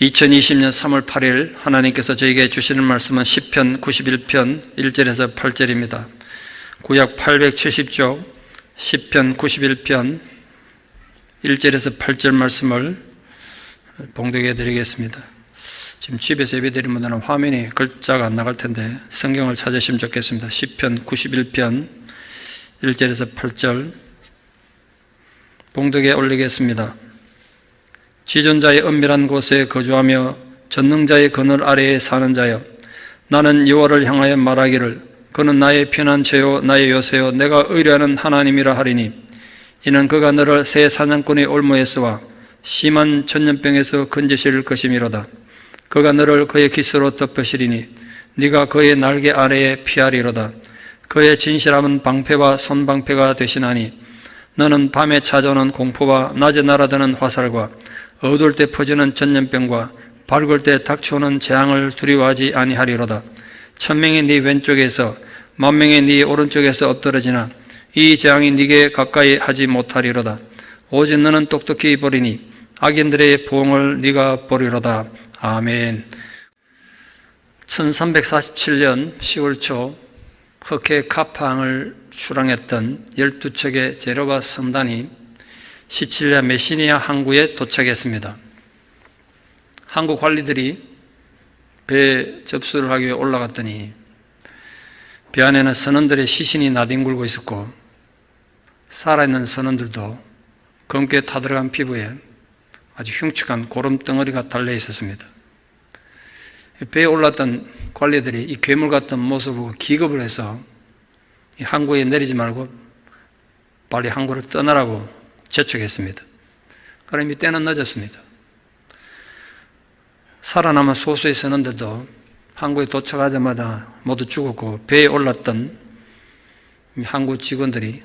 2020년 3월 8일 하나님께서 저에게 주시는 말씀은 시편 91편 1절에서 8절입니다. 구약 870쪽 시편 91편 1절에서 8절 말씀을 봉독해 드리겠습니다. 지금 집에서 예배드리는 분들은 화면이 글자가 안 나갈 텐데 성경을 찾으시면 좋겠습니다. 시편 91편 1절에서 8절 봉독에 올리겠습니다. 지존자의 은밀한 곳에 거주하며 전능자의 그늘 아래에 사는 자여, 나는 여호와를 향하여 말하기를 그는 나의 피난처요 나의 요새요 내가 의뢰하는 하나님이라 하리니, 이는 그가 너를 새 사냥꾼의 올무에서와 심한 전염병에서 건지실 것이미로다. 그가 너를 그의 깃으로 덮으시리니 네가 그의 날개 아래에 피하리로다. 그의 진실함은 방패와 손방패가 되시나니, 너는 밤에 찾아오는 공포와 낮에 날아드는 화살과 어두울 때 퍼지는 전염병과 밝을 때 닥쳐오는 재앙을 두려워하지 아니하리로다. 1000명이 네 왼쪽에서 10,000명이 네 오른쪽에서 엎드러지나 이 재앙이 네게 가까이 하지 못하리로다. 오직 너는 똑똑히 보리니 악인들의 보응을 네가 보리로다. 아멘. 1347년 10월 초 흑해 카파항을 출항했던 12척의 제로바 성단이 시칠리아 메시니아 항구에 도착했습니다. 항구 관리들이 배 접수를 하기 위해 올라갔더니 배 안에는 선원들의 시신이 나뒹굴고 있었고, 살아있는 선원들도 검게 타들어간 피부에 아주 흉측한 고름덩어리가 달려 있었습니다. 배에 올랐던 관리들이 이 괴물 같은 모습을 보고 기겁을 해서 이 항구에 내리지 말고 빨리 항구를 떠나라고 재촉했습니다. 그럼 이 때는 늦었습니다. 살아남은 소수의 선원들도 항구에 도착하자마자 모두 죽었고, 배에 올랐던 항구 직원들이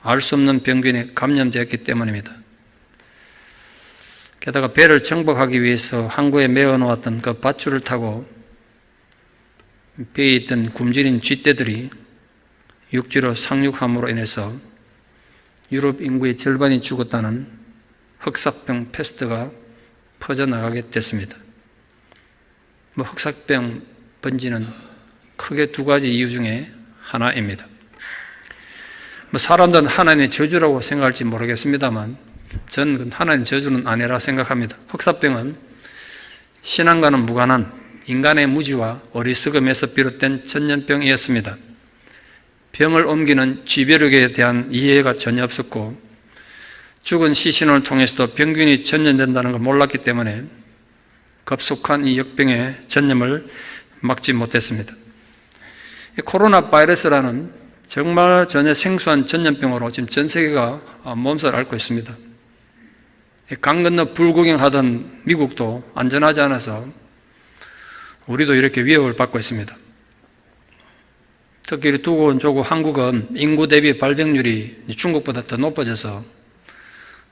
알 수 없는 병균에 감염되었기 때문입니다. 게다가 배를 정복하기 위해서 항구에 메어놓았던 그 밧줄을 타고 배에 있던 굶주린 쥐떼들이 육지로 상륙함으로 인해서 유럽 인구의 절반이 죽었다는 흑사병 패스트가 퍼져나가게 됐습니다. 흑사병 번지는 크게 두 가지 이유 중에 하나입니다. 사람들은 하나님의 저주라고 생각할지 모르겠습니다만 저는 하나님 저주는 아니라 생각합니다. 흑사병은 신앙과는 무관한 인간의 무지와 어리석음에서 비롯된 전염병이었습니다. 병을 옮기는 쥐벼룩에 대한 이해가 전혀 없었고, 죽은 시신을 통해서도 병균이 전염된다는 걸 몰랐기 때문에 급속한 이 역병의 전염을 막지 못했습니다. 코로나 바이러스라는 정말 전혀 생소한 전염병으로 지금 전 세계가 몸살을 앓고 있습니다. 강 건너 불구경하던 미국도 안전하지 않아서 우리도 이렇게 위협을 받고 있습니다. 특히 두고 온 조국 한국은 인구 대비 발병률이 중국보다 더 높아져서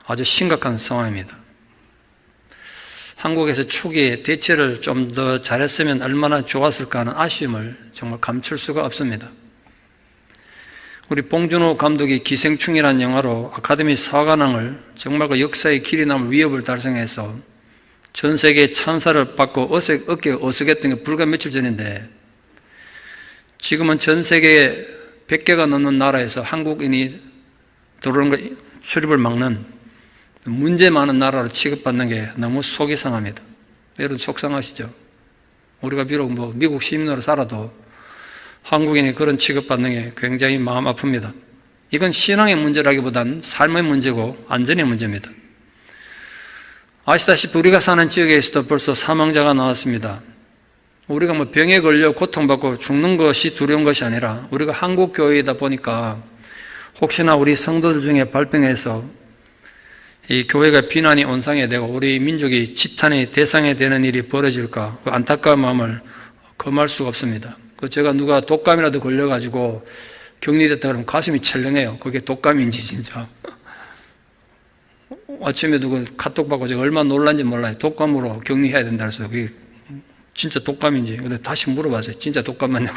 아주 심각한 상황입니다. 한국에서 초기에 대처를 좀 더 잘했으면 얼마나 좋았을까 하는 아쉬움을 정말 감출 수가 없습니다. 우리 봉준호 감독이 기생충이라는 영화로 아카데미 사관왕을, 정말 그 역사의 길이 남을 위협을 달성해서 전 세계에 찬사를 받고 어깨가 어색했던 게 불과 며칠 전인데, 지금은 전 세계 100개가 넘는 나라에서 한국인이 들어오는 거 출입을 막는 문제 많은 나라로 취급받는 게 너무 속이 상합니다. 여러분 속상하시죠? 우리가 비록 미국 시민으로 살아도 한국인이 그런 취급받는 게 굉장히 마음 아픕니다. 이건 신앙의 문제라기보단 삶의 문제고 안전의 문제입니다. 아시다시피 우리가 사는 지역에서도 벌써 사망자가 나왔습니다. 우리가 병에 걸려 고통받고 죽는 것이 두려운 것이 아니라, 우리가 한국 교회이다 보니까 혹시나 우리 성도들 중에 발병해서 이 교회가 비난이 온상이 되고 우리 민족이 지탄의 대상이 되는 일이 벌어질까, 그 안타까운 마음을 금할 수가 없습니다. 제가 누가 독감이라도 걸려가지고 격리됐다 그러면 가슴이 철렁해요. 그게 독감인지 진짜. 아침에 누가 카톡 받고 제가 얼마나 놀란지 몰라요. 독감으로 격리해야 된다 해서 그게 진짜 독감인지. 근데 다시 물어봤어요. 진짜 독감 맞냐고.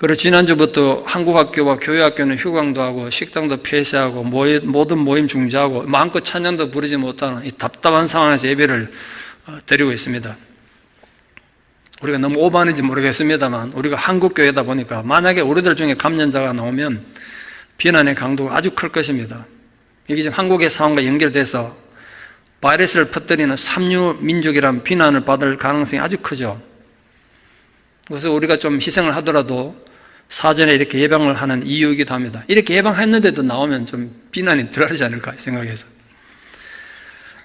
그리고 지난주부터 한국학교와 교회학교는 휴강도 하고 식당도 폐쇄하고 모든 모임 중지하고 마음껏 찬양도 부르지 못하는 이 답답한 상황에서 예배를 드리고 있습니다. 우리가 너무 오버하는지 모르겠습니다만 우리가 한국교회다 보니까 만약에 우리들 중에 감염자가 나오면 비난의 강도가 아주 클 것입니다. 이게 지금 한국의 상황과 연결돼서 바이러스를 퍼뜨리는 삼류 민족이라는 비난을 받을 가능성이 아주 크죠. 그래서 우리가 좀 희생을 하더라도 사전에 이렇게 예방을 하는 이유이기도 합니다. 이렇게 예방했는데도 나오면 좀 비난이 덜하지 않을까 생각해서.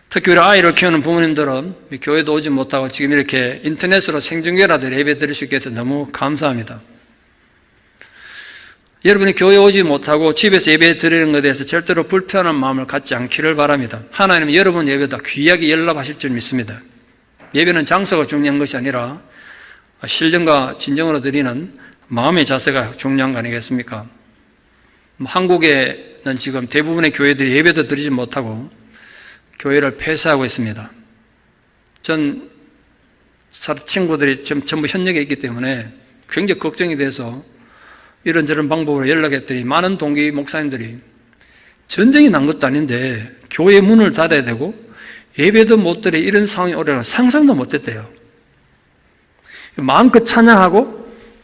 특히 우리 아이를 키우는 부모님들은 교회도 오지 못하고 지금 이렇게 인터넷으로 생중계라도 예배 드릴 수 있게 해서 너무 감사합니다. 여러분이 교회 오지 못하고 집에서 예배 드리는 것에 대해서 절대로 불편한 마음을 갖지 않기를 바랍니다. 하나님은 여러분 예배도 귀하게 연락하실 줄 믿습니다. 예배는 장소가 중요한 것이 아니라 신령과 진정으로 드리는 마음의 자세가 중요한 거 아니겠습니까? 한국에는 지금 대부분의 교회들이 예배도 드리지 못하고 교회를 폐쇄하고 있습니다. 전 친구들이 전부 현역에 있기 때문에 굉장히 걱정이 돼서 이런저런 방법으로 연락했더니 많은 동기 목사님들이 전쟁이 난 것도 아닌데 교회 문을 닫아야 되고 예배도 못 드려 이런 상황이 오려나 상상도 못했대요. 마음껏 찬양하고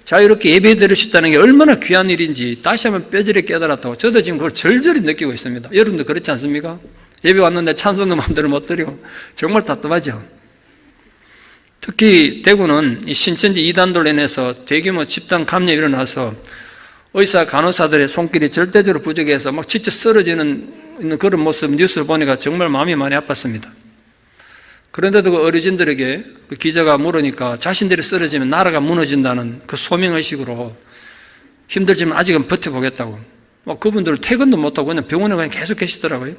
자유롭게 예배 드릴 수 있다는 게 얼마나 귀한 일인지 다시 한번 뼈저리 깨달았다고 저도 지금 그걸 절절히 느끼고 있습니다. 여러분도 그렇지 않습니까? 예배 왔는데 찬송도 마음대로 못 드리고 정말 답답하죠. 특히 대구는 이 신천지 이단돌로 인해서 대규모 집단 감염이 일어나서 의사 간호사들의 손길이 절대적으로 부족해서 막 진짜 쓰러지는 그런 모습 뉴스를 보니까 정말 마음이 많이 아팠습니다. 그런데도 그 어르신들에게 그 기자가 물으니까 자신들이 쓰러지면 나라가 무너진다는 그 소명의식으로 힘들지만 아직은 버텨보겠다고. 그분들 퇴근도 못하고 그냥 병원에 그냥 계속 계시더라고요.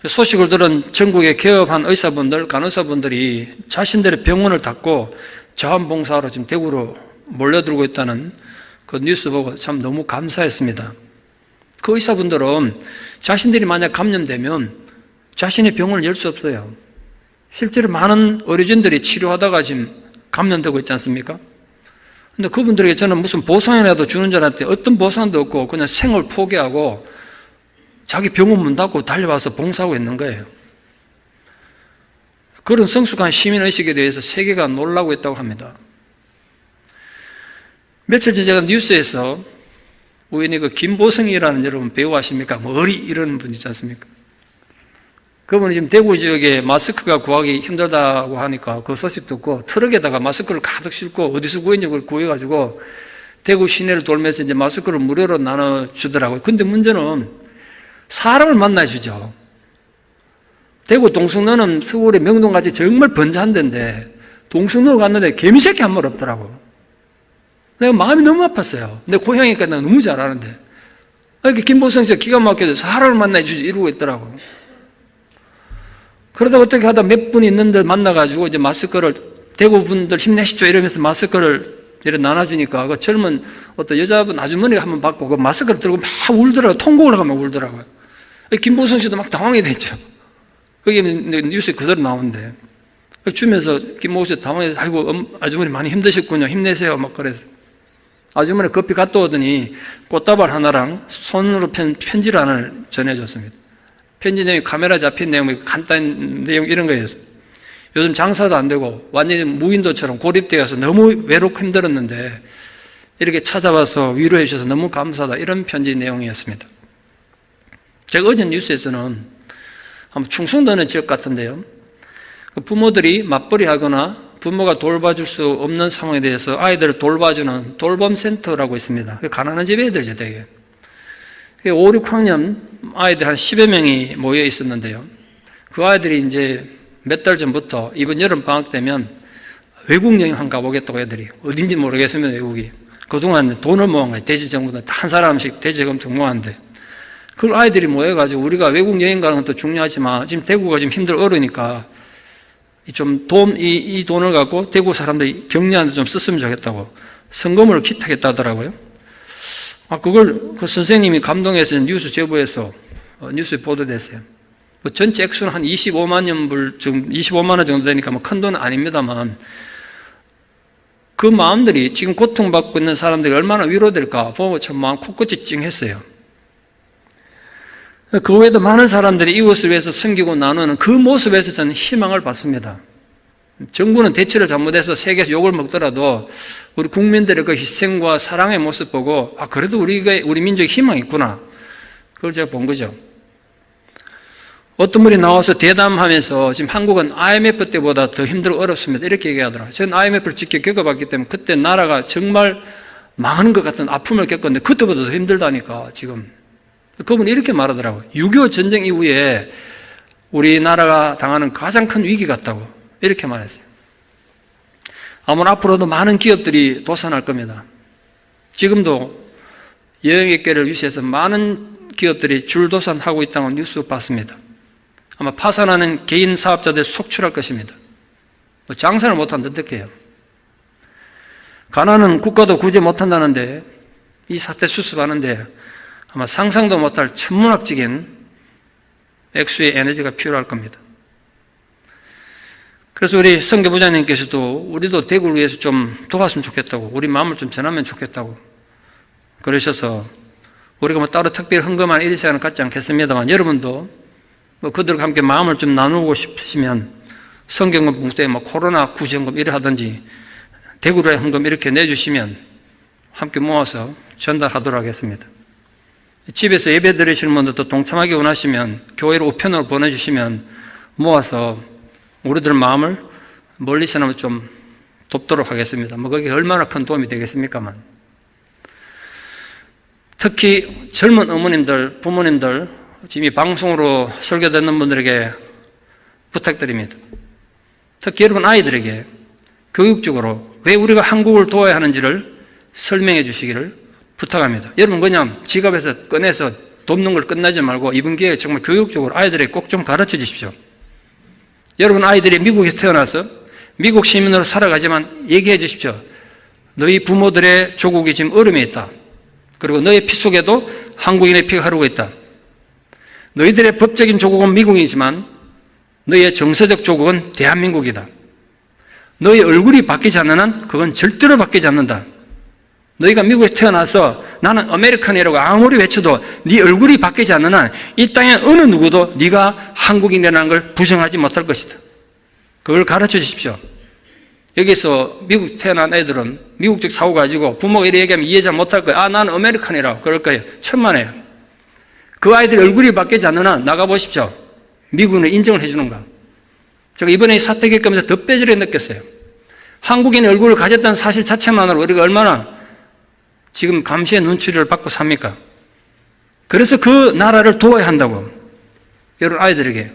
소식을 들은 전국의 개업한 의사분들, 간호사분들이 자신들의 병원을 닫고 자원봉사하러 지금 대구로 몰려들고 있다는 그 뉴스 보고 참 너무 감사했습니다. 그 의사분들은 자신들이 만약 감염되면 자신의 병원을 열 수 없어요. 실제로 많은 어르신들이 치료하다가 지금 감염되고 있지 않습니까? 근데 그분들에게 저는 무슨 보상이라도 주는 줄 알았는데 어떤 보상도 없고 그냥 생을 포기하고 자기 병원 문 닫고 달려와서 봉사하고 있는 거예요. 그런 성숙한 시민의식에 대해서 세계가 놀라고 있다고 합니다. 며칠 전에 제가 뉴스에서 우연히 그 김보성이라는 여러분 배우 아십니까? 머리 이런 분 있지 않습니까? 그분이 지금 대구 지역에 마스크가 구하기 힘들다고 하니까 그 소식 듣고 트럭에다가 마스크를 가득 싣고 어디서 구했냐고 그걸 구해가지고 대구 시내를 돌면서 이제 마스크를 무료로 나눠주더라고요. 근데 문제는 사람을 만나주죠. 대구 동성로는 서울의 명동같이 정말 번잡한 데인데 동성로를 갔는데 개미새끼 한 마리 없더라고. 내가 마음이 너무 아팠어요. 내 고향이니까 내가 너무 잘 아는데. 이렇게 김보성 씨가 기가 막혀서 사람을 만나주지 이러고 있더라고. 그러다 어떻게 하다 몇 분 있는데 만나가지고 이제 마스크를 대구 분들 힘내십시오 이러면서 마스크를 이렇게 나눠주니까 그 젊은 어떤 여자분 아주머니가 한번 받고 그 마스크를 들고 막 울더라고요. 통곡을 하고 막 울더라고요. 김보성 씨도 막 당황이 됐죠. 그게 뉴스에 그대로 나오는데. 주면서 김보성 씨 당황해서 아이고 아주머니 많이 힘드셨군요. 힘내세요. 막 그래서. 아주머니 급히 갔다 오더니 꽃다발 하나랑 손으로 편 편지를 하나를 전해줬습니다. 편지 내용이 카메라 잡힌 내용, 간단한 내용 이런 거예요. 요즘 장사도 안 되고 완전히 무인도처럼 고립되어서 너무 외롭고 힘들었는데 이렇게 찾아와서 위로해 주셔서 너무 감사하다 이런 편지 내용이었습니다. 제가 어제 뉴스에서는 한번 충청도는 지역 같은데요. 부모들이 맞벌이 하거나 부모가 돌봐줄 수 없는 상황에 대해서 아이들을 돌봐주는 돌봄센터라고 있습니다. 가난한 집 애들이죠, 되게. 5, 6학년 아이들 한 10여 명이 모여 있었는데요. 그 아이들이 이제 몇 달 전부터 이번 여름 방학 되면 외국 여행 한 가보겠다고 애들이. 어딘지 모르겠으면 외국이. 그동안 돈을 모은 거예요. 대지정부는 한 사람씩 대지금통 모았는데. 그걸 아이들이 모여가지고 우리가 외국 여행 가는 것도 중요하지만 지금 대구가 지금 어려우니까 좀 이 돈을 갖고 대구 사람들이 격리하는데 좀 썼으면 좋겠다고 성금을 기탁했다 하더라고요. 그걸 그 선생님이 감동해서 뉴스 제보해서 뉴스에 보도됐어요. 전체 액수는 한 25만 원 정도 되니까 큰 돈은 아닙니다만 그 마음들이 지금 고통받고 있는 사람들이 얼마나 위로될까 보고 참 마음 코끝이 찡했어요. 그 외에도 많은 사람들이 이웃을 위해서 섬기고 나누는 그 모습에서 저는 희망을 받습니다. 정부는 대처를 잘못해서 세계에서 욕을 먹더라도 우리 국민들의 그 희생과 사랑의 모습 보고 그래도 우리 민족에 희망이 있구나. 그걸 제가 본 거죠. 어떤 분이 나와서 대담하면서 지금 한국은 IMF 때보다 더 힘들고 어렵습니다. 이렇게 얘기하더라고요. 저는 IMF를 직접 겪어봤기 때문에 그때 나라가 정말 망하는 것 같은 아픔을 겪었는데 그때보다 더 힘들다니까 지금. 그분이 이렇게 말하더라고요. 6.25 전쟁 이후에 우리나라가 당하는 가장 큰 위기 같다고 이렇게 말했어요. 아마 앞으로도 많은 기업들이 도산할 겁니다. 지금도 여행객계를 유치해서 많은 기업들이 줄도산하고 있다는 뉴스 봤습니다. 아마 파산하는 개인 사업자들 속출할 것입니다. 장사를 못하면 어떡해요? 가난은 국가도 구제 못한다는데 이 사태 수습하는데 아마 상상도 못할 천문학적인 액수의 에너지가 필요할 겁니다. 그래서 우리 선교부장님께서도 우리도 대구를 위해서 좀 도왔으면 좋겠다고, 우리 마음을 좀 전하면 좋겠다고 그러셔서 우리가 따로 특별히 헌금할 이런 시간을 갖지 않겠습니다만 여러분도 그들과 함께 마음을 좀 나누고 싶으시면 성경금 봉투에 코로나 구제금 이래 하든지 대구로의 헌금 이렇게 내주시면 함께 모아서 전달하도록 하겠습니다. 집에서 예배 드리시는 분들도 동참하기 원하시면 교회로 우편으로 보내주시면 모아서 우리들 마음을 멀리서나마 좀 돕도록 하겠습니다. 그게 얼마나 큰 도움이 되겠습니까만. 특히 젊은 어머님들, 부모님들 지금 이 방송으로 설교 듣는 분들에게 부탁드립니다. 특히 여러분 아이들에게 교육적으로 왜 우리가 한국을 도와야 하는지를 설명해 주시기를 부탁합니다. 여러분 그냥 지갑에서 꺼내서 돕는 걸 끝나지 말고 이번 기회에 정말 교육적으로 아이들에게 꼭 좀 가르쳐 주십시오. 여러분 아이들이 미국에서 태어나서 미국 시민으로 살아가지만 얘기해 주십시오. 너희 부모들의 조국이 지금 어려움에 있다. 그리고 너의 피 속에도 한국인의 피가 흐르고 있다. 너희들의 법적인 조국은 미국이지만 너희의 정서적 조국은 대한민국이다. 너희 얼굴이 바뀌지 않는 한 그건 절대로 바뀌지 않는다. 너희가 미국에 태어나서 나는 아메리칸이라고 아무리 외쳐도 네 얼굴이 바뀌지 않는 한 이 땅에 어느 누구도 네가 한국인이라는 걸 부정하지 못할 것이다. 그걸 가르쳐 주십시오. 여기서 미국 태어난 애들은 미국적 사고 가지고 부모가 이렇게 얘기하면 이해 잘 못할 거예요. 나는 아메리칸이라고 그럴 거예요. 천만에요. 그 아이들 얼굴이 바뀌지 않는 한 나가보십시오. 미국은 인정을 해주는가. 제가 이번에 사태 겪으면서 더 뼈저리게 느꼈어요. 한국인의 얼굴을 가졌다는 사실 자체만으로 우리가 얼마나 지금 감시의 눈초리를 받고 삽니까? 그래서 그 나라를 도와야 한다고 여러분 아이들에게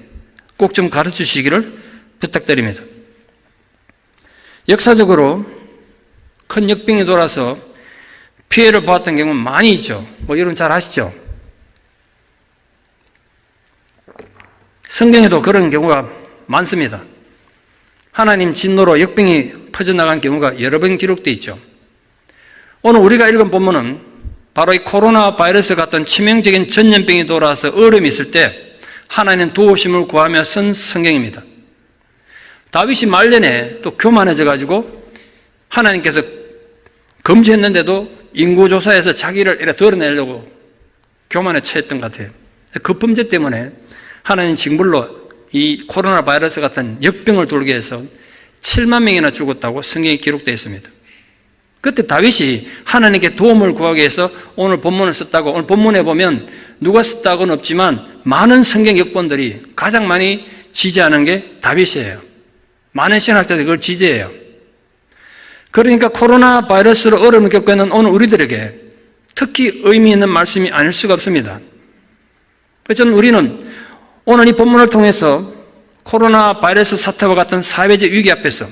꼭 좀 가르쳐 주시기를 부탁드립니다. 역사적으로 큰 역병이 돌아서 피해를 보았던 경우는 많이 있죠. 여러분 잘 아시죠? 성경에도 그런 경우가 많습니다. 하나님 진노로 역병이 퍼져나간 경우가 여러 번 기록되어 있죠. 오늘 우리가 읽은 본문은 바로 이 코로나 바이러스 같은 치명적인 전염병이 돌아와서 어려움이 있을 때 하나님 도우심을 구하며 쓴 성경입니다. 다윗이 말년에 또 교만해져가지고 하나님께서 금지했는데도 인구조사에서 자기를 이렇게 드러내려고 교만에 처했던 것 같아요. 그 범죄 때문에 하나님 징벌로 이 코로나 바이러스 같은 역병을 돌게 해서 7만 명이나 죽었다고 성경에 기록되어 있습니다. 그때 다윗이 하나님께 도움을 구하기 위해서 오늘 본문을 썼다고, 오늘 본문에 보면 누가 썼다고는 없지만 많은 성경 역본들이 가장 많이 지지하는 게 다윗이에요. 많은 신학자들이 그걸 지지해요. 그러니까 코로나 바이러스로 어려움을 겪고 있는 오늘 우리들에게 특히 의미 있는 말씀이 아닐 수가 없습니다. 저는 우리는 오늘 이 본문을 통해서 코로나 바이러스 사태와 같은 사회적 위기 앞에서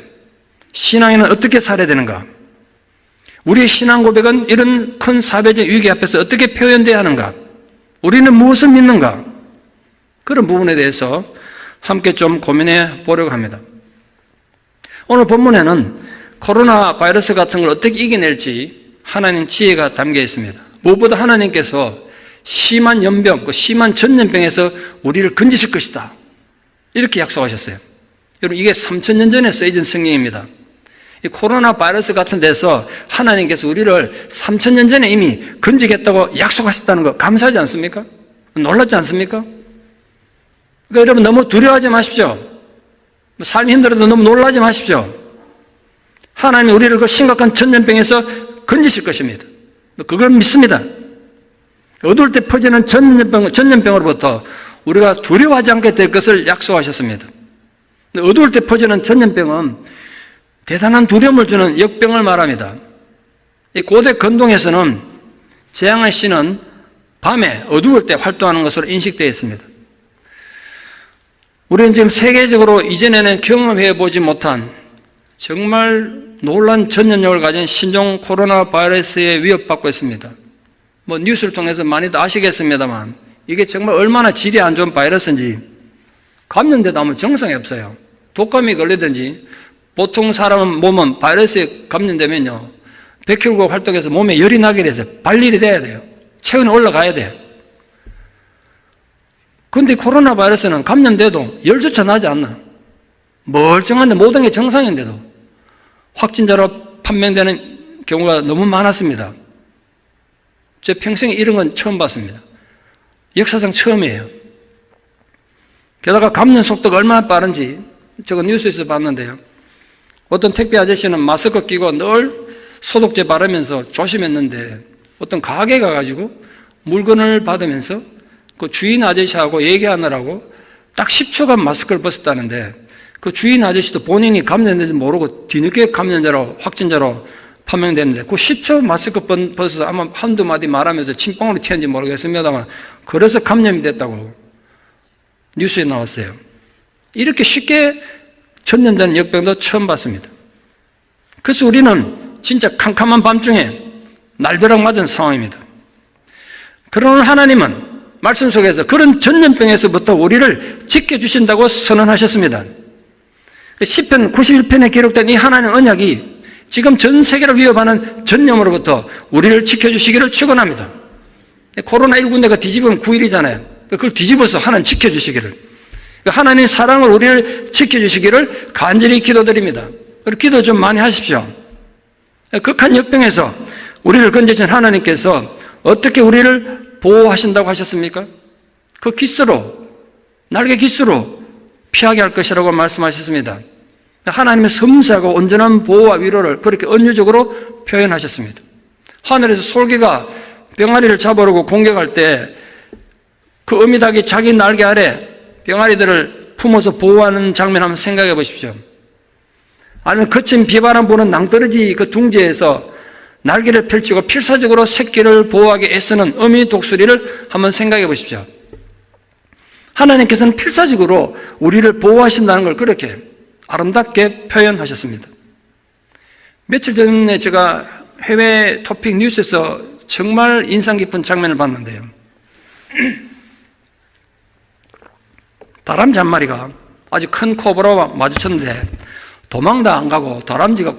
신앙인은 어떻게 살아야 되는가? 우리의 신앙 고백은 이런 큰 사회적 위기 앞에서 어떻게 표현되어야 하는가? 우리는 무엇을 믿는가? 그런 부분에 대해서 함께 좀 고민해 보려고 합니다. 오늘 본문에는 코로나 바이러스 같은 걸 어떻게 이겨낼지 하나님 지혜가 담겨 있습니다. 무엇보다 하나님께서 심한 연병, 심한 전염병에서 우리를 건지실 것이다. 이렇게 약속하셨어요. 여러분 이게 3000년 전에 쓰여진 성경입니다. 이 코로나 바이러스 같은 데서 하나님께서 우리를 3000년 전에 이미 건지겠다고 약속하셨다는 거 감사하지 않습니까? 놀랍지 않습니까? 그러니까 여러분 너무 두려워하지 마십시오. 삶이 힘들어도 너무 놀라지 마십시오. 하나님이 우리를 그 심각한 전염병에서 건지실 것입니다. 그걸 믿습니다. 어두울 때 퍼지는 전염병으로부터 우리가 두려워하지 않게 될 것을 약속하셨습니다. 어두울 때 퍼지는 전염병은 대단한 두려움을 주는 역병을 말합니다. 이 고대 근동에서는 재앙의 신은 밤에 어두울 때 활동하는 것으로 인식되어 있습니다. 우리는 지금 세계적으로 이전에는 경험해 보지 못한 정말 놀란 전염력을 가진 신종 코로나 바이러스에 위협받고 있습니다. 뉴스를 통해서 많이들 아시겠습니다만 이게 정말 얼마나 질이 안 좋은 바이러스인지 감염돼도 아무 정상이 없어요. 독감이 걸리든지 보통 사람 몸은 바이러스에 감염되면요 100kg 활동해서 몸에 열이 나게 돼서 발열이 돼야 돼요. 체온이 올라가야 돼요. 그런데 코로나 바이러스는 감염돼도 열조차 나지 않나. 멀쩡한데 모든 게 정상인데도 확진자로 판명되는 경우가 너무 많았습니다. 제 평생에 이런 건 처음 봤습니다. 역사상 처음이에요. 게다가 감염 속도가 얼마나 빠른지 저거 뉴스에서 봤는데요. 어떤 택배 아저씨는 마스크 끼고 늘 소독제 바르면서 조심했는데 어떤 가게 가가지고 물건을 받으면서 그 주인 아저씨하고 얘기하느라고 딱 10초간 마스크를 벗었다는데 그 주인 아저씨도 본인이 감염된지 모르고 뒤늦게 감염자로 확진자로 판명됐는데 그 10초 마스크 벗어서 아마 한두 마디 말하면서 침방울이 튀었는지 모르겠습니다만 그래서 감염이 됐다고 뉴스에 나왔어요. 이렇게 쉽게 전염되는 역병도 처음 봤습니다. 그래서 우리는 진짜 캄캄한 밤중에 날벼락 맞은 상황입니다. 그러나 하나님은 말씀 속에서 그런 전염병에서부터 우리를 지켜주신다고 선언하셨습니다. 시편 91편에 기록된 이 하나님의 언약이 지금 전 세계를 위협하는 전염으로부터 우리를 지켜주시기를 축원합니다. 코로나19인데가 뒤집으면 9일이잖아요. 그걸 뒤집어서 하나님 지켜주시기를. 하나님의 사랑을 우리를 지켜주시기를 간절히 기도드립니다. 기도 좀 많이 하십시오. 극한 역병에서 우리를 건지신 하나님께서 어떻게 우리를 보호하신다고 하셨습니까? 그 깃으로, 날개 깃으로 피하게 할 것이라고 말씀하셨습니다. 하나님의 섬세하고 온전한 보호와 위로를 그렇게 은유적으로 표현하셨습니다. 하늘에서 솔개가 병아리를 잡으려고 공격할 때 그 어미닭이 자기 날개 아래 병아리들을 품어서 보호하는 장면 한번 생각해 보십시오. 아니면 거친 비바람 부는 낭떠러지 그 둥지에서 날개를 펼치고 필사적으로 새끼를 보호하기 애쓰는 어미 독수리를 한번 생각해 보십시오. 하나님께서는 필사적으로 우리를 보호하신다는 걸 그렇게 아름답게 표현하셨습니다. 며칠 전에 제가 해외 토픽 뉴스에서 정말 인상 깊은 장면을 봤는데요. 다람쥐 한 마리가 아주 큰 코브라와 마주쳤는데 도망도 안 가고 다람쥐가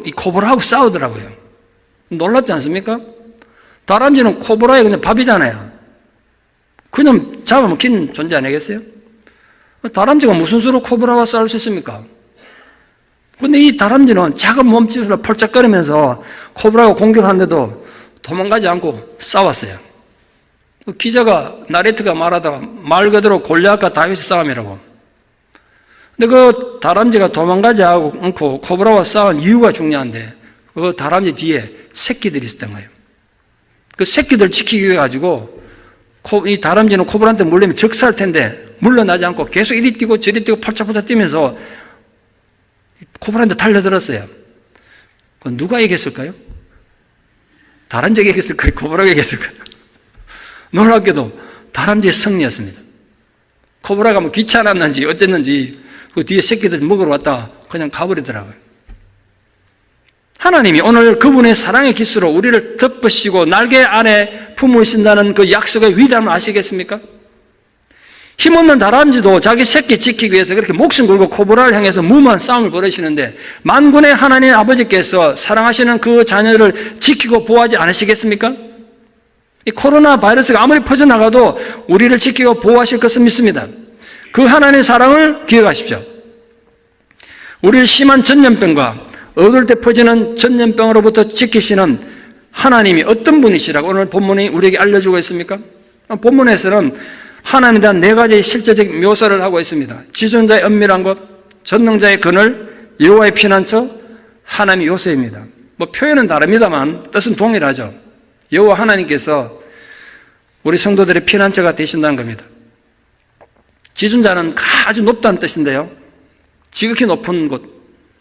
이 코브라하고 싸우더라고요. 놀랍지 않습니까? 다람쥐는 코브라의 그냥 밥이잖아요. 그냥 잡아먹힌 존재 아니겠어요? 다람쥐가 무슨 수로 코브라와 싸울 수 있습니까? 근데 이 다람쥐는 작은 몸짓으로 펄쩍거리면서 코브라가 공격하는데도 도망가지 않고 싸웠어요. 기자가 나레트가 말하다가 말 그대로 골리앗과 다윗의 싸움이라고. 근데 그 다람쥐가 도망가지 않고 코브라와 싸운 이유가 중요한데 그 다람쥐 뒤에 새끼들이 있었던 거예요. 그 새끼들 지키기 위해 가지고 이 다람쥐는 코브라한테 물리면 적사할 텐데 물러나지 않고 계속 이리 뛰고 저리 뛰고 펄짝펄짝 뛰면서 코브라한테 달려들었어요. 누가 이겼을까요? 다람쥐가 이겼을까요? 코브라가 이겼을까요? 놀랍게도 다람쥐의 승리였습니다. 코브라가 뭐 귀찮았는지 어쨌는지 그 뒤에 새끼들 먹으러 왔다가 그냥 가버리더라고요. 하나님이 오늘 그분의 사랑의 기수로 우리를 덮으시고 날개 안에 품으신다는 그 약속의 위대함을 아시겠습니까? 힘없는 다람쥐도 자기 새끼 지키기 위해서 그렇게 목숨 걸고 코브라를 향해서 무모한 싸움을 벌이시는데 만군의 하나님 아버지께서 사랑하시는 그 자녀를 지키고 보호하지 않으시겠습니까? 이 코로나 바이러스가 아무리 퍼져나가도 우리를 지키고 보호하실 것을 믿습니다. 그 하나님의 사랑을 기억하십시오. 우리를 심한 전염병과 어두울 때 퍼지는 전염병으로부터 지키시는 하나님이 어떤 분이시라고 오늘 본문이 우리에게 알려주고 있습니까? 본문에서는 하나님에 대한 네 가지 실제적 묘사를 하고 있습니다. 지존자의 은밀한 곳, 전능자의 그늘, 여호와의 피난처, 하나님의 요새입니다. 표현은 다릅니다만 뜻은 동일하죠. 여호와 하나님께서 우리 성도들의 피난처가 되신다는 겁니다. 지존자는 아주 높다는 뜻인데요, 지극히 높은 곳,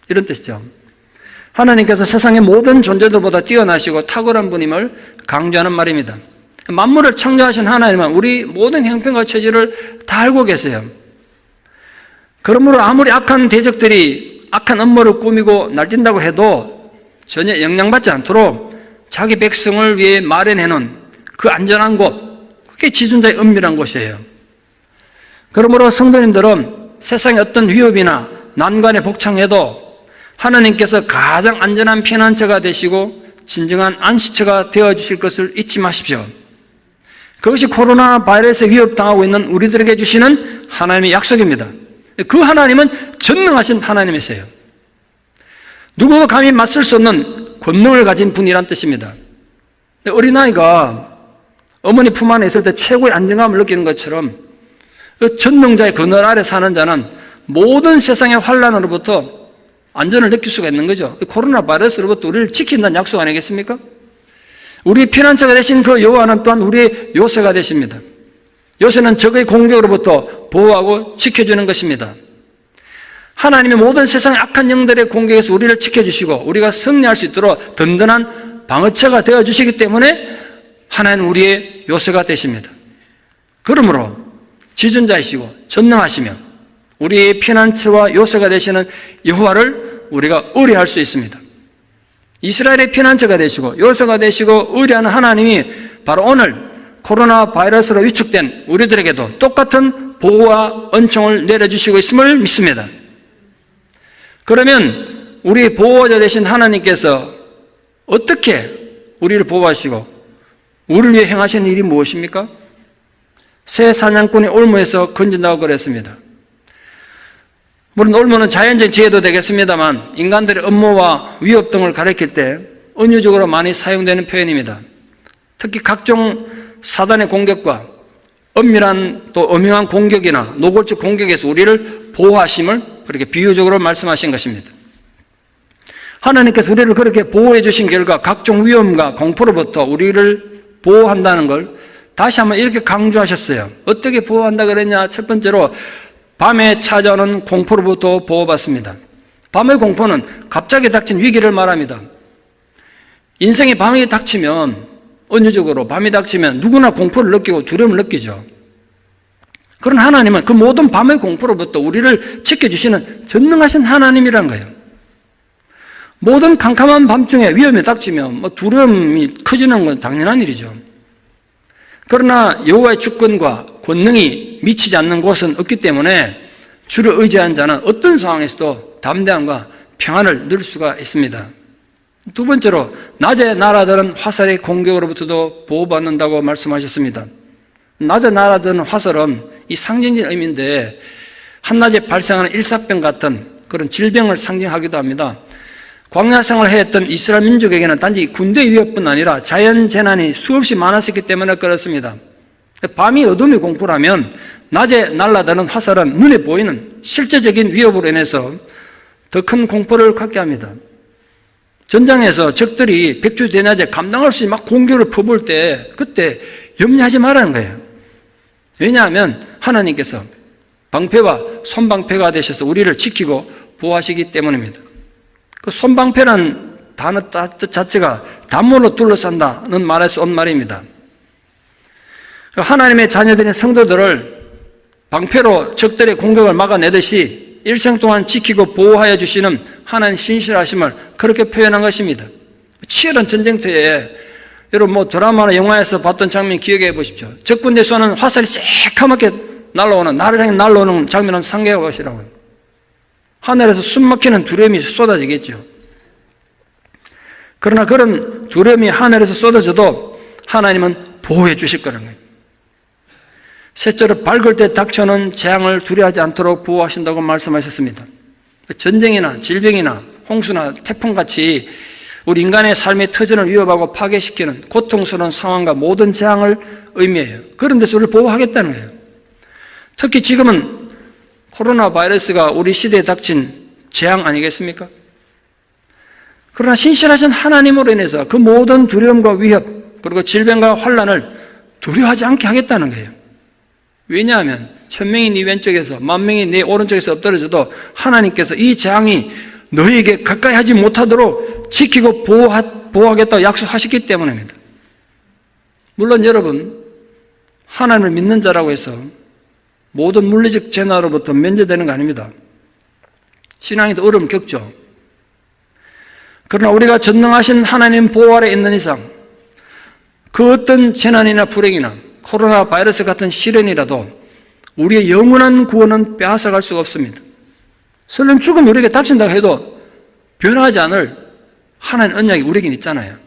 이런 뜻이죠. 하나님께서 세상의 모든 존재들보다 뛰어나시고 탁월한 분임을 강조하는 말입니다. 만물을 창조하신 하나님은 우리 모든 형편과 처지를 다 알고 계세요. 그러므로 아무리 악한 대적들이 악한 음모를 꾸미고 날뛴다고 해도 전혀 영향받지 않도록 자기 백성을 위해 마련해놓은 그 안전한 곳, 그게 지존자의 은밀한 곳이에요. 그러므로 성도님들은 세상의 어떤 위협이나 난관에 복창해도 하나님께서 가장 안전한 피난처가 되시고 진정한 안식처가 되어주실 것을 잊지 마십시오. 그것이 코로나 바이러스에 위협당하고 있는 우리들에게 주시는 하나님의 약속입니다. 그 하나님은 전능하신 하나님이세요. 누구도 감히 맞설 수 없는 권능을 가진 분이란 뜻입니다. 어린아이가 어머니 품 안에 있을 때 최고의 안정감을 느끼는 것처럼 그 전능자의 그늘 아래 사는 자는 모든 세상의 환난으로부터 안전을 느낄 수가 있는 거죠. 코로나 바이러스로부터 우리를 지킨다는 약속 아니겠습니까? 우리 피난처가 되신 그 여호와는 또한 우리의 요새가 되십니다. 요새는 적의 공격으로부터 보호하고 지켜주는 것입니다. 하나님이 모든 세상의 악한 영들의 공격에서 우리를 지켜주시고 우리가 승리할 수 있도록 든든한 방어처가 되어주시기 때문에 하나님은 우리의 요새가 되십니다. 그러므로 지존자이시고 전능하시며 우리의 피난처와 요새가 되시는 여호와를 우리가 의뢰할 수 있습니다. 이스라엘의 피난처가 되시고 요새가 되시고 의뢰하는 하나님이 바로 오늘 코로나 바이러스로 위축된 우리들에게도 똑같은 보호와 은총을 내려주시고 있음을 믿습니다. 그러면 우리 보호자 되신 하나님께서 어떻게 우리를 보호하시고 우리를 위해 행하시는 일이 무엇입니까? 새 사냥꾼이 올무에서 건진다고 그랬습니다. 물론 올무는 자연적인 지혜도 되겠습니다만 인간들의 음모와 위협 등을 가리킬 때 은유적으로 많이 사용되는 표현입니다. 특히 각종 사단의 공격과 엄밀한 또 엄중한 공격이나 노골적 공격에서 우리를 보호하심을 그렇게 비유적으로 말씀하신 것입니다. 하나님께서 우리를 그렇게 보호해 주신 결과 각종 위험과 공포로부터 우리를 보호한다는 걸 다시 한번 이렇게 강조하셨어요. 어떻게 보호한다 그랬냐? 첫 번째로 밤에 찾아오는 공포로부터 보호받습니다. 밤의 공포는 갑자기 닥친 위기를 말합니다. 인생에 밤이 닥치면 은유적으로 밤이 닥치면 누구나 공포를 느끼고 두려움을 느끼죠. 그런 하나님은 그 모든 밤의 공포로부터 우리를 지켜주시는 전능하신 하나님이란 거예요. 모든 캄캄한 밤중에 위험이 닥치면 두려움이 커지는 건 당연한 일이죠. 그러나 여호와의 주권과 권능이 미치지 않는 곳은 없기 때문에 주를 의지한 자는 어떤 상황에서도 담대함과 평안을 누릴 수가 있습니다. 두 번째로 낮에 날아드는 화살의 공격으로부터도 보호받는다고 말씀하셨습니다. 낮에 날아드는 화살은 이 상징적인 의미인데 한낮에 발생하는 일사병 같은 그런 질병을 상징하기도 합니다. 광야 생활을 해왔던 이스라엘 민족에게는 단지 군대 위협뿐 아니라 자연재난이 수없이 많았었기 때문에 그렇습니다. 밤이 어둠이 공포라면 낮에 날아드는 화살은 눈에 보이는 실제적인 위협으로 인해서 더 큰 공포를 갖게 합니다. 전장에서 적들이 백주대낮에 감당할 수 있는 막 공격을 퍼부을 때 그때 염려하지 말라는 거예요. 왜냐하면 하나님께서 방패와 손방패가 되셔서 우리를 지키고 보호하시기 때문입니다. 그 손방패라는 단어 뜻 자체가 단물로 둘러싼다는 말에서 온 말입니다. 하나님의 자녀들인 성도들을 방패로 적들의 공격을 막아내듯이 일생 동안 지키고 보호하여 주시는 하나님 신실하심을 그렇게 표현한 것입니다. 치열한 전쟁터에 여러분 드라마나 영화에서 봤던 장면 기억해 보십시오. 적군대 쏘는 화살이 새카맣게 날아오는 나를 향해 날아오는 장면을 상상해 보시라고요. 하늘에서 숨막히는 두려움이 쏟아지겠죠. 그러나 그런 두려움이 하늘에서 쏟아져도 하나님은 보호해 주실 거라는 거예요. 셋째로 밝을 때 닥쳐오는 재앙을 두려워하지 않도록 보호하신다고 말씀하셨습니다. 전쟁이나 질병이나 홍수나 태풍같이 우리 인간의 삶의 터전을 위협하고 파괴시키는 고통스러운 상황과 모든 재앙을 의미해요. 그런 데서 우리를 보호하겠다는 거예요. 특히 지금은 코로나 바이러스가 우리 시대에 닥친 재앙 아니겠습니까? 그러나 신실하신 하나님으로 인해서 그 모든 두려움과 위협 그리고 질병과 환난을 두려워하지 않게 하겠다는 거예요. 왜냐하면 1000명이 네 왼쪽에서 10,000명이 네 오른쪽에서 엎드려져도 하나님께서 이 재앙이 너희에게 가까이 하지 못하도록 지키고 보호하겠다고 약속하셨기 때문입니다. 물론 여러분 하나님을 믿는 자라고 해서 모든 물리적 재난으로부터 면제되는 거 아닙니다. 신앙에도 어려움 겪죠. 그러나 우리가 전능하신 하나님 보호 아래 있는 이상 그 어떤 재난이나 불행이나 코로나 바이러스 같은 시련이라도 우리의 영원한 구원은 빼앗아갈 수가 없습니다. 설령 죽음이 우리에게 닥친다고 해도 변하지 않을 하나님 언약이 우리에게 있잖아요.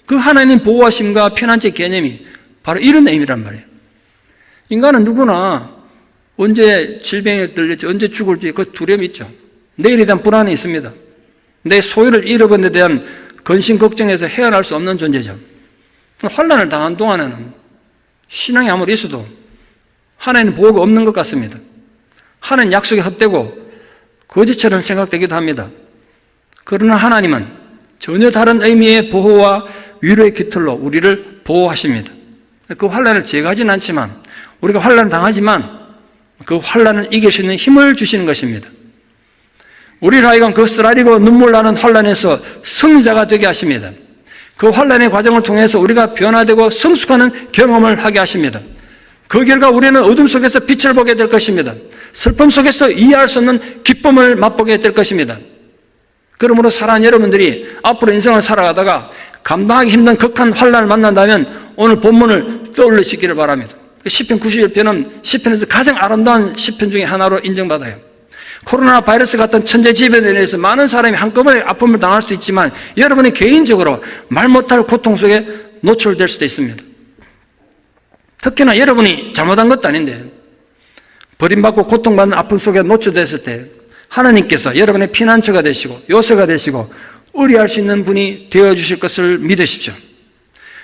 그 하나님 보호하심과 편안체 개념이 바로 이런 의미란 말이에요. 인간은 누구나 언제 질병에 들릴지 언제 죽을지 그 두려움이 있죠. 내일에 대한 불안이 있습니다. 내 소유를 잃어버린 데 대한 근심 걱정에서 헤어날 수 없는 존재죠. 환난을 당한 동안에는 신앙이 아무리 있어도 하나님 보호가 없는 것 같습니다. 하나님 약속이 헛되고 거짓처럼 생각되기도 합니다. 그러나 하나님은 전혀 다른 의미의 보호와 위로의 깃털로 우리를 보호하십니다. 그 환난을 제거하지는 않지만 우리가 환난을 당하지만 그 환난을 이길 수 있는 힘을 주시는 것입니다. 우리를 하여금 그 쓰라리고 눈물 나는 환난에서 승자가 되게 하십니다. 그 환난의 과정을 통해서 우리가 변화되고 성숙하는 경험을 하게 하십니다. 그 결과 우리는 어둠 속에서 빛을 보게 될 것입니다. 슬픔 속에서 이해할 수 없는 기쁨을 맛보게 될 것입니다. 그러므로 사랑하는 여러분들이 앞으로 인생을 살아가다가 감당하기 힘든 극한 환난을 만난다면 오늘 본문을 떠올리시기를 바랍니다. 시편 91편은 시편에서 가장 아름다운 시편 중에 하나로 인정받아요. 코로나 바이러스 같은 천재지변에 대해서 많은 사람이 한꺼번에 아픔을 당할 수도 있지만 여러분이 개인적으로 말 못할 고통 속에 노출될 수도 있습니다. 특히나 여러분이 잘못한 것도 아닌데 버림받고 고통받는 아픔 속에 노출됐을 때 하나님께서 여러분의 피난처가 되시고 요새가 되시고 의리할 수 있는 분이 되어주실 것을 믿으십시오.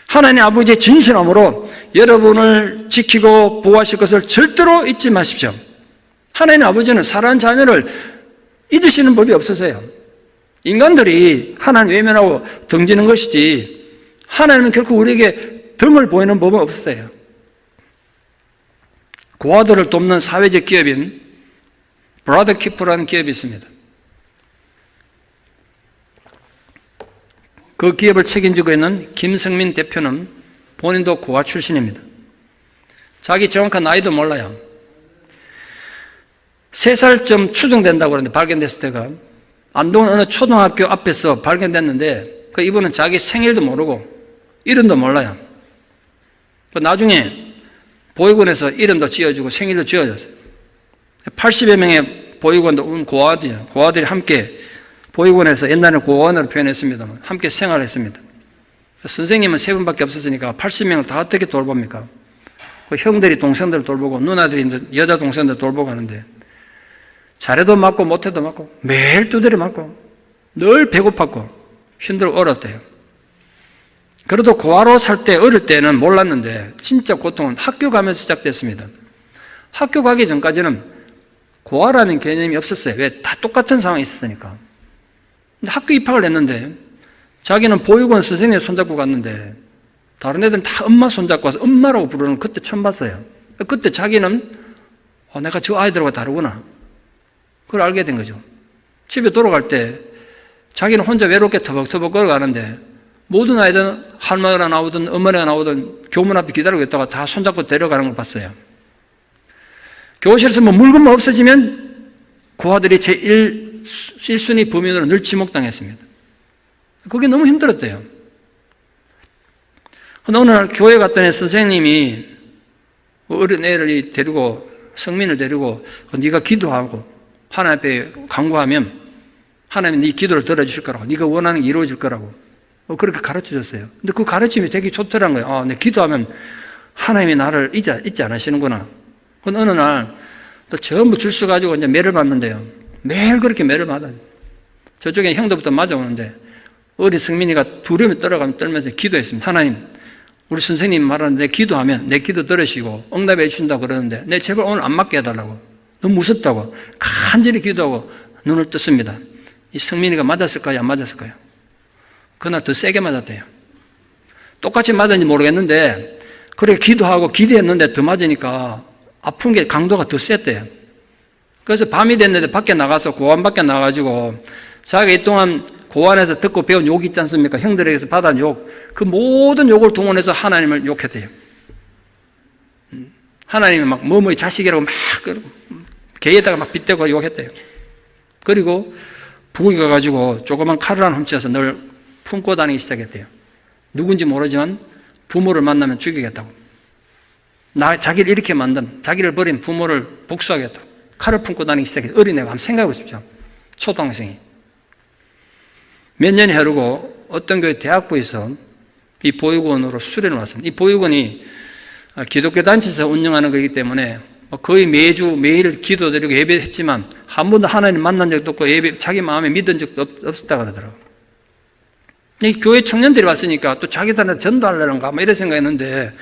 하나님 아버지의 진실함으로 여러분을 지키고 보호하실 것을 절대로 잊지 마십시오. 하나님 아버지는 사랑하는 자녀를 잊으시는 법이 없으세요. 인간들이 하나님 외면하고 등지는 것이지 하나님은 결코 우리에게 등을 보이는 법은 없으세요. 고아들을 돕는 사회적 기업인 브라더키퍼라는 기업이 있습니다. 그 기업을 책임지고 있는 김성민 대표는 본인도 고아 출신입니다. 자기 정확한 나이도 몰라요. 3살쯤 추정된다고 그러는데 발견됐을 때가 안동 어느 초등학교 앞에서 발견됐는데 그 이분은 자기 생일도 모르고 이름도 몰라요. 나중에 보육원에서 이름도 지어주고 생일도 지어줬어요. 80여 명의 보육원 고아들이 함께 보육원에서 옛날에 고아원으로 표현했습니다만 함께 생활했습니다. 선생님은 3분밖에 없었으니까 80명을 다 어떻게 돌봅니까? 그 형들이 동생들을 돌보고 누나들이 여자 동생들 돌보고 하는데 잘해도 맞고 못해도 맞고 매일 두드려 맞고 늘 배고팠고 힘들고 어렵대요. 그래도 고아로 살 때 어릴 때는 몰랐는데 진짜 고통은 학교 가면서 시작됐습니다. 학교 가기 전까지는 고아라는 개념이 없었어요. 왜? 다 똑같은 상황이 있었으니까. 근데 학교 입학을 했는데 자기는 보육원 선생님 손잡고 갔는데 다른 애들은 다 엄마 손잡고 와서 엄마라고 부르는 그때 처음 봤어요. 그때 자기는 내가 저 아이들하고 다르구나. 그걸 알게 된 거죠. 집에 돌아갈 때 자기는 혼자 외롭게 터벅터벅 걸어가는데 모든 아이들은 할머니가 나오든 어머니가 나오든 교문 앞에 기다리고 있다가 다 손잡고 데려가는 걸 봤어요. 교실에서 물건만 없어지면 고아들이 제1순위 범인으로 늘 지목당했습니다. 그게 너무 힘들었대요. 어느 날 교회 갔더니 선생님이 어린 애를 데리고 성민을 데리고 네가 기도하고 하나님 앞에 간구하면 하나님이 네 기도를 들어주실 거라고 네가 원하는 게 이루어질 거라고 그렇게 가르쳐줬어요. 근데 그 가르침이 되게 좋더란 거예요. 내 기도하면 하나님이 나를 잊지 않으시는구나. 어느 날 또 전부 줄 서가지고 이제 매를 맞는데요. 매일 그렇게 매를 맞아요. 저쪽에 형들부터 맞아오는데 어린 승민이가 두려움에 떨면서 기도했습니다. 하나님, 우리 선생님 말하는데 기도하면 내 기도 들으시고 응답해 주신다고 그러는데 내 제발 오늘 안 맞게 해달라고. 너무 무섭다고 간절히 기도하고 눈을 떴습니다. 이 승민이가 맞았을까요? 안 맞았을까요? 그날 더 세게 맞았대요. 똑같이 맞았는지 모르겠는데 그렇게 기도하고 기대했는데 더 맞으니까 아픈 게 강도가 더 셌대요. 그래서 밤이 됐는데 밖에 나가서 고안 밖에 나가가지고 자기가 이 동안 고안에서 듣고 배운 욕 있지 않습니까? 형들에게서 받은 욕, 그 모든 욕을 동원해서 하나님을 욕했대요. 하나님이 막 뭐뭐의 자식이라고 막 개에다가 막 빗대고 욕했대요. 그리고 북에 가가지고 조그만 칼을 하나 훔쳐서 늘 품고 다니기 시작했대요. 누군지 모르지만 부모를 만나면 죽이겠다고. 자기를 이렇게 만든, 자기를 버린 부모를 복수하겠다고. 칼을 품고 다니기 시작했어요. 어린애가 한번 생각해보십시오. 초등학생이. 몇 년이 흐르고 어떤 교회 대학부에서 이 보육원으로 수련을 왔습니다. 이 보육원이 기독교 단체에서 운영하는 거기 때문에 거의 매일 기도드리고 예배했지만 한 번도 하나님 만난 적도 없고 자기 마음에 믿은 적도 없었다 그러더라고요. 이 교회 청년들이 왔으니까 또 자기들한테 전도하려는가 뭐 이런 생각했는데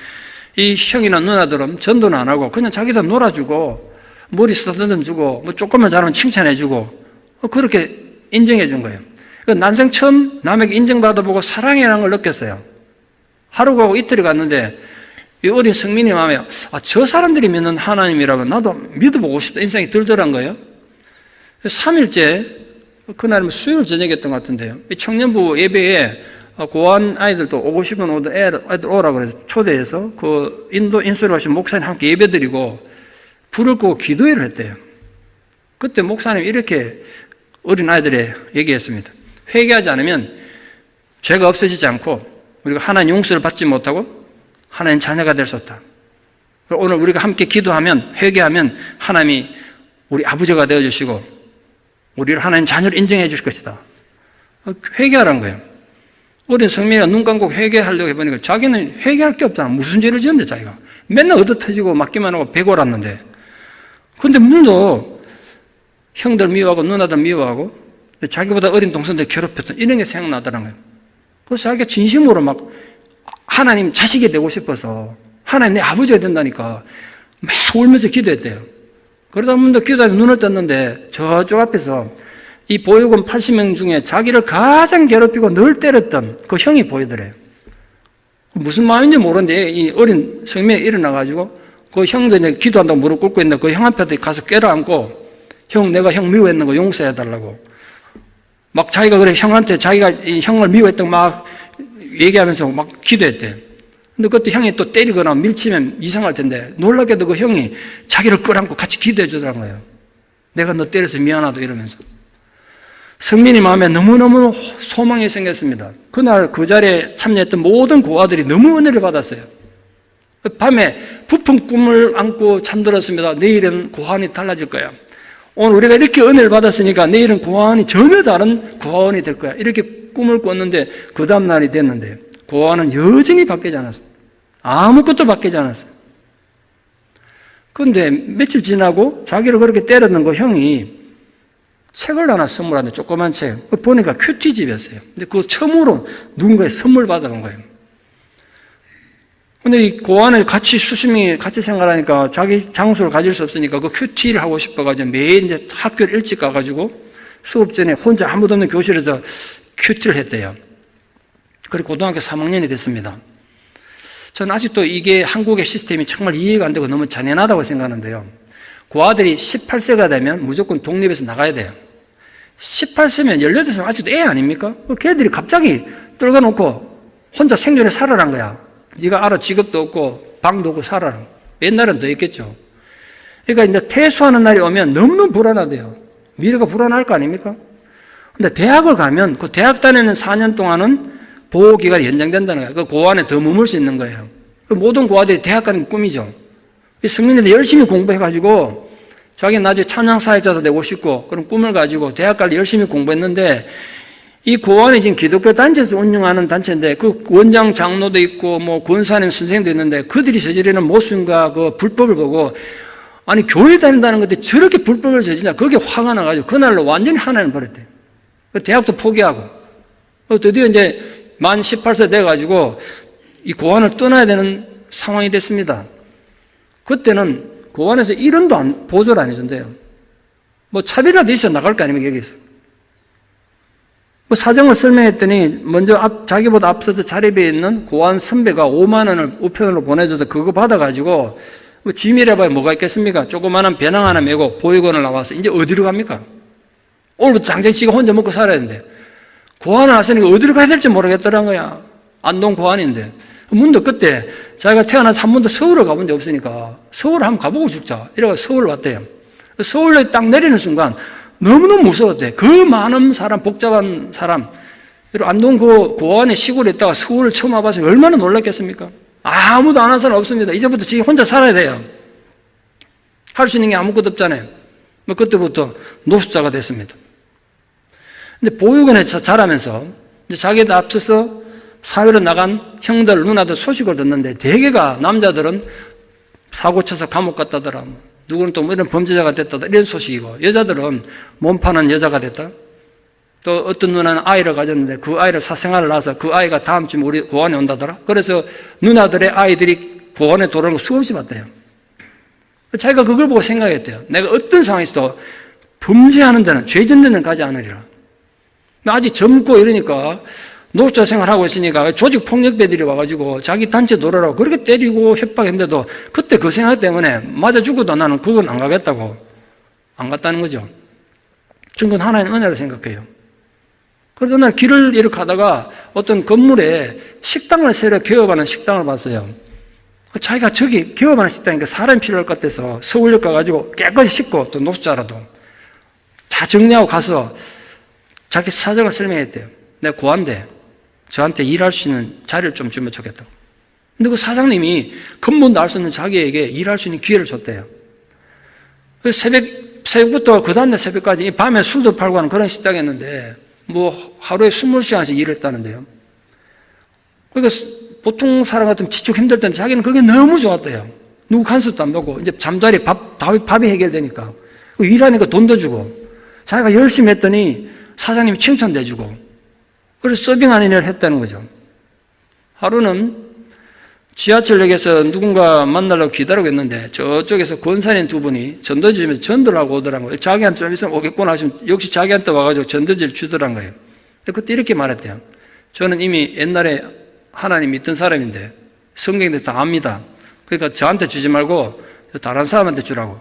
이 형이나 누나들은 전도는 안 하고 그냥 자기들 놀아주고 머리 쓰다듬주고 뭐 조금만 잘하면 칭찬해주고 그렇게 인정해 준 거예요. 난생 처음 남에게 인정받아보고 사랑이라는 걸 느꼈어요. 하루 가고 이틀이 갔는데 이 어린 성민이 마음에 저 사람들이 믿는 하나님이라면 나도 믿어보고 싶다 인생이 들더란 거예요. 3일째 그날은 수요일 저녁이었던 것 같은데요. 이 청년부 예배에 고안 아이들도 오고 싶은 애들 오라고 그래서 초대해서 그 인수로 하신 목사님 함께 예배드리고 불을 끄고 기도회를 했대요. 그때 목사님이 이렇게 어린 아이들에 얘기했습니다. 회개하지 않으면 죄가 없어지지 않고 우리가 하나님 용서를 받지 못하고 하나님 자녀가 될 수 없다. 오늘 우리가 함께 기도하면 회개하면 하나님이 우리 아버지가 되어주시고 우리를 하나님 자녀를 인정해 주실 것이다. 회개하라는 거예요. 어린 성민이가 눈 감고 회개하려고 해보니까 자기는 회개할 게 없잖아. 무슨 죄를 지었는데 자기가. 맨날 얻어터지고 맞기만 하고 배고랐는데. 근데 문도 형들 미워하고 누나들 미워하고 자기보다 어린 동생들 괴롭혔던 이런 게 생각나더라는 거예요. 그래서 자기가 진심으로 막 하나님 자식이 되고 싶어서 하나님 내 아버지가 된다니까 막 울면서 기도했대요. 그러다 보면 기도하면서 눈을 떴는데 저쪽 앞에서 이 보육원 80명 중에 자기를 가장 괴롭히고 늘 때렸던 그 형이 보이더래요. 무슨 마음인지 모르는데 이 어린 성민이 일어나가지고 그 형도 이제 기도한다고 무릎 꿇고 있는데 그 형 앞에 가서 껴안고 형 내가 형 미워했는 거 용서해달라고 막 자기가 그래 형한테 자기가 이 형을 미워했던 막 얘기하면서 막 기도했대. 근데 그때 형이 또 때리거나 밀치면 이상할 텐데 놀랍게도 그 형이 자기를 끌어안고 같이 기도해 주더란 거예요. 내가 너 때려서 미안하다 이러면서. 성민이 마음에 너무너무 소망이 생겼습니다. 그날 그 자리에 참여했던 모든 고아들이 너무 은혜를 받았어요. 밤에 부푼 꿈을 안고 잠들었습니다. 내일은 고아원이 달라질 거야. 오늘 우리가 이렇게 은혜를 받았으니까 내일은 고아원이 전혀 다른 고아원이 될 거야. 이렇게 꿈을 꿨는데 그 다음 날이 됐는데 고아원은 여전히 바뀌지 않았어요. 아무것도 바뀌지 않았어요. 그런데 며칠 지나고 자기를 그렇게 때렸는 그 형이 책을 하나 선물하는데 조그만 책. 보니까 큐티집이었어요. 근데 그거 처음으로 누군가의 선물 받아간 거예요. 근데 이 고안에 같이 수십 명이 같이 생활하니까 자기 장소를 가질 수 없으니까 그 큐티를 하고 싶어가지고 매일 이제 학교를 일찍 가가지고 수업 전에 혼자 아무도 없는 교실에서 큐티를 했대요. 그리고 고등학교 3학년이 됐습니다. 저는 아직도 이게 한국의 시스템이 정말 이해가 안 되고 너무 잔인하다고 생각하는데요. 고아들이 18세가 되면 무조건 독립해서 나가야 돼요. 18세면 18세는 아직도 애 아닙니까? 걔들이 갑자기 떨궈놓고 혼자 생존에 살아란 거야. 네가 알아 직업도 없고 방도 없고 살아라. 옛날은 더 있겠죠. 그러니까 이제 퇴소하는 날이 오면 너무너무 불안하대요. 미래가 불안할 거 아닙니까? 근데 대학을 가면 그 대학 다니는 4년 동안은 보호기간이 연장된다는 거예요. 그 고아원에 더 머물 수 있는 거예요. 그 모든 고아들이 대학 가는 게 꿈이죠. 성민이들 열심히 공부해가지고 자기는 나중에 찬양사역자도 되고 싶고 그런 꿈을 가지고 대학 갈 열심히 공부했는데 이 고아원이 지금 기독교 단체에서 운영하는 단체인데 그 원장 장로도 있고 뭐 권사님 선생님도 있는데 그들이 저지르는 모순과 그 불법을 보고 아니 교회 다닌다는 것들이 저렇게 불법을 저지르냐 거기에 화가 나가지고 그날로 완전히 하나님을 버렸대요. 대학도 포기하고, 드디어 이제 만 18세 돼가지고 이 고아원을 떠나야 되는 상황이 됐습니다. 그때는 고아원에서 1원도 보조를 안 해준대요. 뭐 차비라도 있어 나갈 거 아닙니까, 여기서. 뭐 사정을 설명했더니 먼저 자기보다 앞서서 자립에 있는 고아원 선배가 5만 원을 우편으로 보내줘서 그거 받아가지고 뭐 짐이라봐야 뭐가 있겠습니까? 조그마한 배낭 하나 메고 보육원을 나와서 이제 어디로 갑니까? 오늘부터 당장 지가 혼자 먹고 살아야 되는데 고아원을 왔으니까 어디로 가야 될지 모르겠더란 거야. 안동 고아원인데. 문도 그때 자기가 태어나서 한 번도 서울을 가본 적 없으니까 서울을 한번 가보고 죽자 이래서 서울 왔대요. 서울에 딱 내리는 순간 너무너무 무서웠대. 그 많은 사람, 복잡한 사람, 안동 그 고아원의 시골에 있다가 서울을 처음 와봐서 얼마나 놀랐겠습니까? 아무도 안 한 사람 없습니다. 이제부터 지금 혼자 살아야 돼요. 할 수 있는 게 아무것도 없잖아요. 뭐 그때부터 노숙자가 됐습니다. 근데 보육원에서 자라면서 자기도 앞서서 사회로 나간 형들, 누나들 소식을 듣는데 대개가 남자들은 사고 쳐서 감옥 갔다더라. 누구는 또 이런 범죄자가 됐다. 이런 소식이고 여자들은 몸 파는 여자가 됐다. 또 어떤 누나는 아이를 가졌는데 그 아이를 사생활을 낳아서 그 아이가 다음 주에 우리 고아원에 온다더라. 그래서 누나들의 아이들이 고아원에 돌아오는 거 수없이 봤대요. 자기가 그걸 보고 생각했대요. 내가 어떤 상황에서도 범죄하는 데는, 죄 짓는 데는 가지 않으리라. 아직 젊고 이러니까 노숙자 생활하고 있으니까 조직폭력배들이 와가지고 자기 단체 돌아라고 그렇게 때리고 협박했는데도 그때 그 생각 때문에 맞아 죽어도 나는 그건 안 가겠다고 안 갔다는 거죠. 저는 그건 하나의 은혜로 생각해요. 그래서 날 길을 이렇게 가다가 어떤 건물에 식당을 새로 개업하는 식당을 봤어요. 자기가 저기 개업하는 식당이니까 사람이 필요할 것 같아서 서울역 가가지고 깨끗이 씻고 또 노숙자라도 다 정리하고 가서 자기 사정을 설명했대요. 내가 고아인데 저한테 일할 수 있는 자리를 좀 주면 좋겠다고. 근데 그 사장님이 근본도 알 수 없는 자기에게 일할 수 있는 기회를 줬대요. 새벽부터 그 다음날 새벽까지 밤에 술도 팔고 하는 그런 식당이었는데 뭐 하루에 20시간씩 일을 했다는데요. 그러니까 보통 사람 같으면 지치고 힘들 때는 자기는 그게 너무 좋았대요. 누구 간섭도 안 받고 이제 잠자리 밥이 해결되니까 일하니까 돈도 주고 자기가 열심히 했더니 사장님이 칭찬도 해주고 그래서 서빙하는 일을 했다는 거죠. 하루는 지하철역에서 누군가 만나려고 기다리고 있는데 저쪽에서 권사님 두 분이 전도지면서 전도를 하고 오더란 거예요. 자기한테 좀 있으면 오겠구나 하시면 역시 자기한테 와가지고 전도지를 주더란 거예요. 근데 그때 이렇게 말했대요. 저는 이미 옛날에 하나님 믿던 사람인데 성경에 다 압니다. 그러니까 저한테 주지 말고 다른 사람한테 주라고.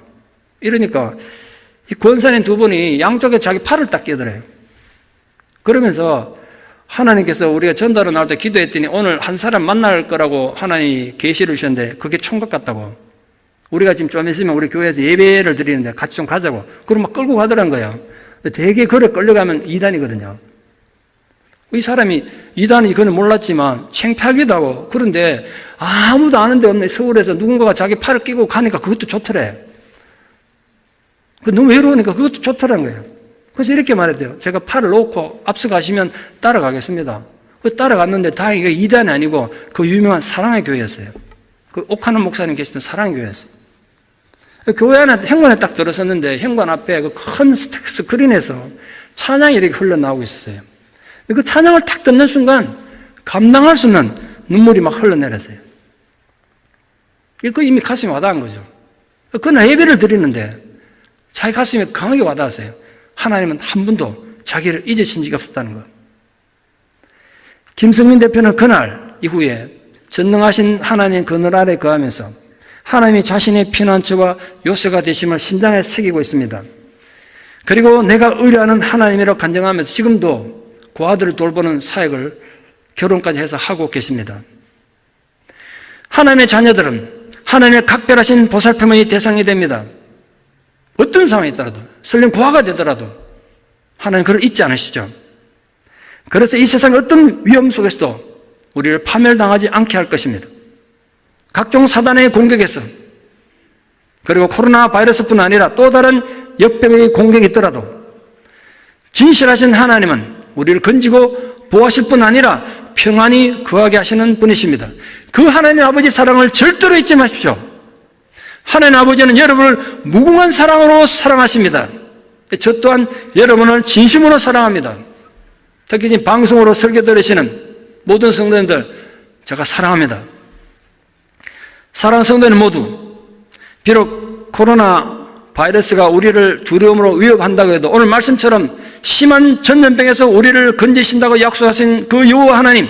이러니까 이 권사님 두 분이 양쪽에 자기 팔을 딱 끼더래요. 그러면서 하나님께서 우리가 전달을 나올 때 기도했더니 오늘 한 사람 만날 거라고 하나님이 계시를 주셨는데 그게 총각 같다고. 우리가 지금 좀 있으면 우리 교회에서 예배를 드리는데 같이 좀 가자고. 그럼 막 끌고 가더란 거예요. 되게 그래 끌려가면 이단이거든요. 이 사람이 이단이 그건 몰랐지만 창피하기도 하고 그런데 아무도 아는 데 없는 서울에서 누군가가 자기 팔을 끼고 가니까 그것도 좋더래. 너무 외로우니까 그것도 좋더란 거예요. 그래서 이렇게 말했대요. 제가 팔을 놓고 앞서가시면 따라가겠습니다. 따라갔는데 다행히 이단이 아니고 그 유명한 사랑의 교회였어요. 그 옥하는 목사님 계시던 사랑의 교회였어요. 교회 안에 현관에 딱 들어섰는데 현관 앞에 그 큰 스크린에서 찬양이 이렇게 흘러나오고 있었어요. 그 찬양을 딱 듣는 순간 감당할 수 없는 눈물이 막 흘러내렸어요. 그 이미 가슴에 와닿은 거죠. 그날 예배를 드리는데 자기 가슴에 강하게 와닿았어요. 하나님은 한 번도 자기를 잊으신 적이 없었다는 것. 김성민 대표는 그날 이후에 전능하신 하나님 그늘 아래 거하면서 하나님이 자신의 피난처와 요새가 되심을 신장에 새기고 있습니다. 그리고 내가 의뢰하는 하나님이라고 간증하면서 지금도 고아들을 돌보는 사역을 결혼까지 해서 하고 계십니다. 하나님의 자녀들은 하나님의 각별하신 보살핌의 대상이 됩니다. 어떤 상황이 있더라도 설령 고아가 되더라도 하나님 그를 잊지 않으시죠. 그래서 이 세상의 어떤 위험 속에서도 우리를 파멸당하지 않게 할 것입니다. 각종 사단의 공격에서 그리고 코로나 바이러스뿐 아니라 또 다른 역병의 공격이 있더라도 진실하신 하나님은 우리를 건지고 보호하실 뿐 아니라 평안히 거하게 하시는 분이십니다. 그 하나님 아버지 사랑을 절대로 잊지 마십시오. 하나님 아버지는 여러분을 무궁한 사랑으로 사랑하십니다. 저 또한 여러분을 진심으로 사랑합니다. 특히 지금 방송으로 설교 들으시는 모든 성도님들 제가 사랑합니다. 사랑하는 성도님 모두, 비록 코로나 바이러스가 우리를 두려움으로 위협한다고 해도 오늘 말씀처럼 심한 전염병에서 우리를 건지신다고 약속하신 그 여호와 하나님,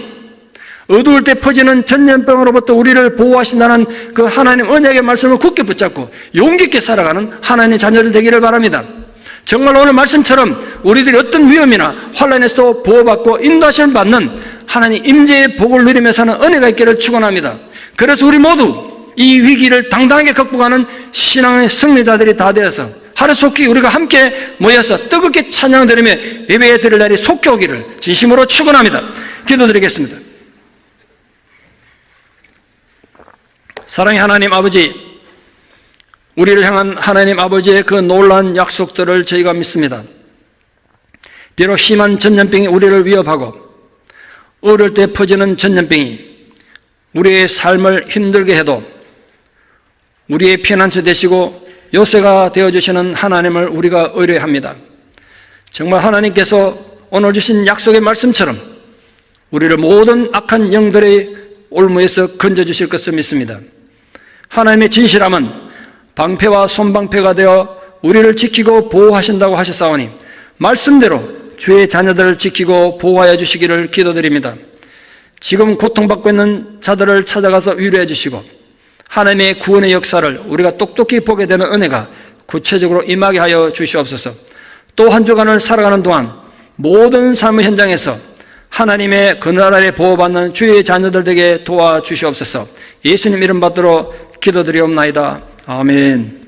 어두울 때 퍼지는 전염병으로부터 우리를 보호하신다는 그 하나님 언약의 말씀을 굳게 붙잡고 용기 있게 살아가는 하나님의 자녀들 되기를 바랍니다. 정말 오늘 말씀처럼 우리들이 어떤 위험이나 환난에서도 보호받고 인도하심을 받는 하나님 임재의 복을 누리며 사는 은혜가 있기를 축원합니다. 그래서 우리 모두 이 위기를 당당하게 극복하는 신앙의 승리자들이 다 되어서 하루속히 우리가 함께 모여서 뜨겁게 찬양 드리며 예배 드릴 날이 속히 오기를 진심으로 축원합니다. 기도드리겠습니다. 사랑의 하나님 아버지, 우리를 향한 하나님 아버지의 그 놀라운 약속들을 저희가 믿습니다. 비록 심한 전염병이 우리를 위협하고 어릴 때 퍼지는 전염병이 우리의 삶을 힘들게 해도 우리의 피난처 되시고 요새가 되어주시는 하나님을 우리가 의뢰합니다. 정말 하나님께서 오늘 주신 약속의 말씀처럼 우리를 모든 악한 영들의 올무에서 건져주실 것을 믿습니다. 하나님의 진실함은 방패와 손방패가 되어 우리를 지키고 보호하신다고 하셨사오니 말씀대로 주의 자녀들을 지키고 보호하여 주시기를 기도드립니다. 지금 고통받고 있는 자들을 찾아가서 위로해 주시고 하나님의 구원의 역사를 우리가 똑똑히 보게 되는 은혜가 구체적으로 임하게 하여 주시옵소서. 또 한 주간을 살아가는 동안 모든 삶의 현장에서 하나님의 그늘 아래 보호받는 주의 자녀들 되게 도와주시옵소서. 예수님 이름 받들어 기도드리옵나이다. 아멘.